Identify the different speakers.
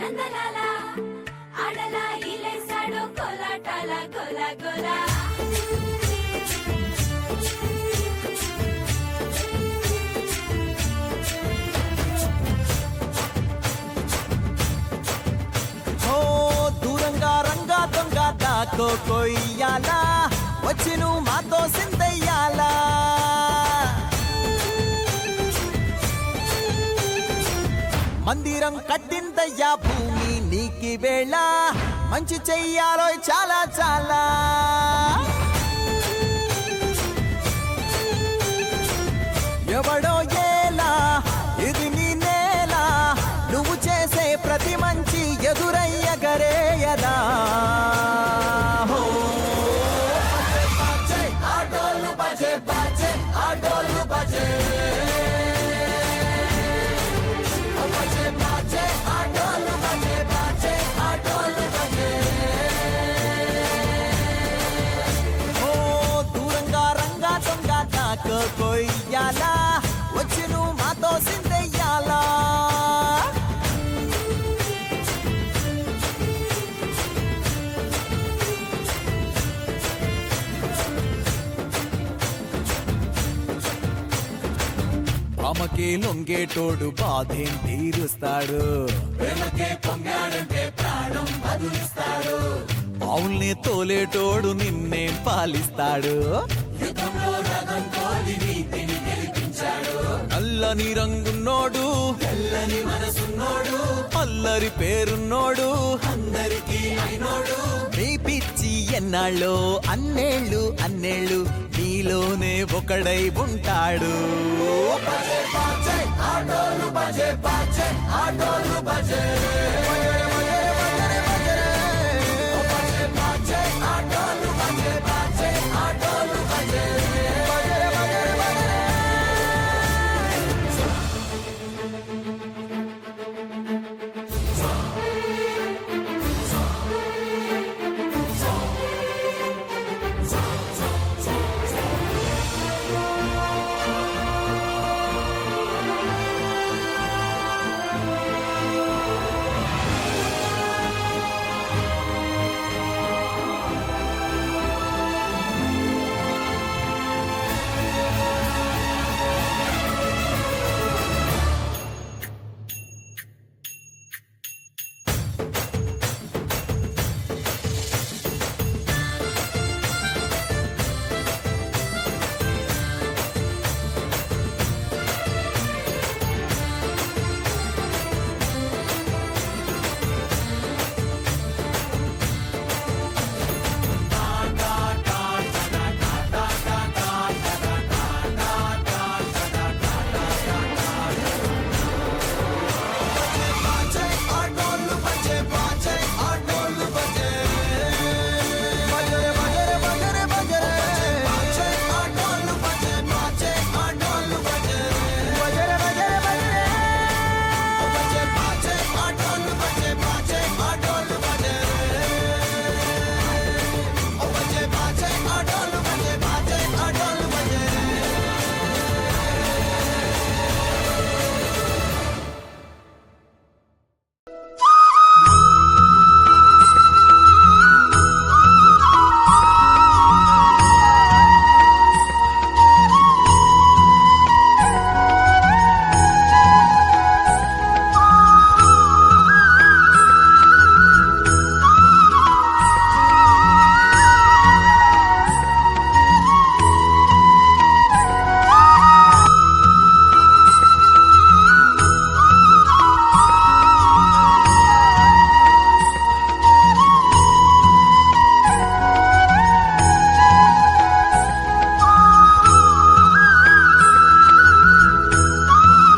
Speaker 1: నందలాల ఆడలా ఇలేసాడు కోలాటాల గోల గోల
Speaker 2: దూరంగా రంగా దొంగ దాకో కొయ్యాలా వచ్చి నువ్వు మాతో సిందయ్యాలా మందిరం కట్టిందయ్యా భూమి నీకి వేళ మంచి చెయ్యాలో చాలా చాలా ఎవడో ఏలా ఇది నీ నేల నువ్వు చేసే ప్రతి మంచి ఎదురయ్యగరేయదా ఆటోలు బజే బజే ఆటోలు బజే కొయ్యాలా వచ్చి నువ్వు మాతో సిందయ్యాలా ఆమెకే లొంగేటోడు బాధేం తీరుస్తాడు అవుల్ని తోలేటోడు నిన్నే పాలిస్తాడు నల్లని రంగున్నోడు తెల్లని మనసున్నోడు అల్లరి పేరున్నోడు అందరికీ అయినోడు నీ పిచ్చి ఎన్నాళ్ళో అన్నేళ్ళు అన్నేళ్ళు నీలోనే ఒకడై ఉంటాడు ఆటోలు బజే బజే ఆటోలు బజే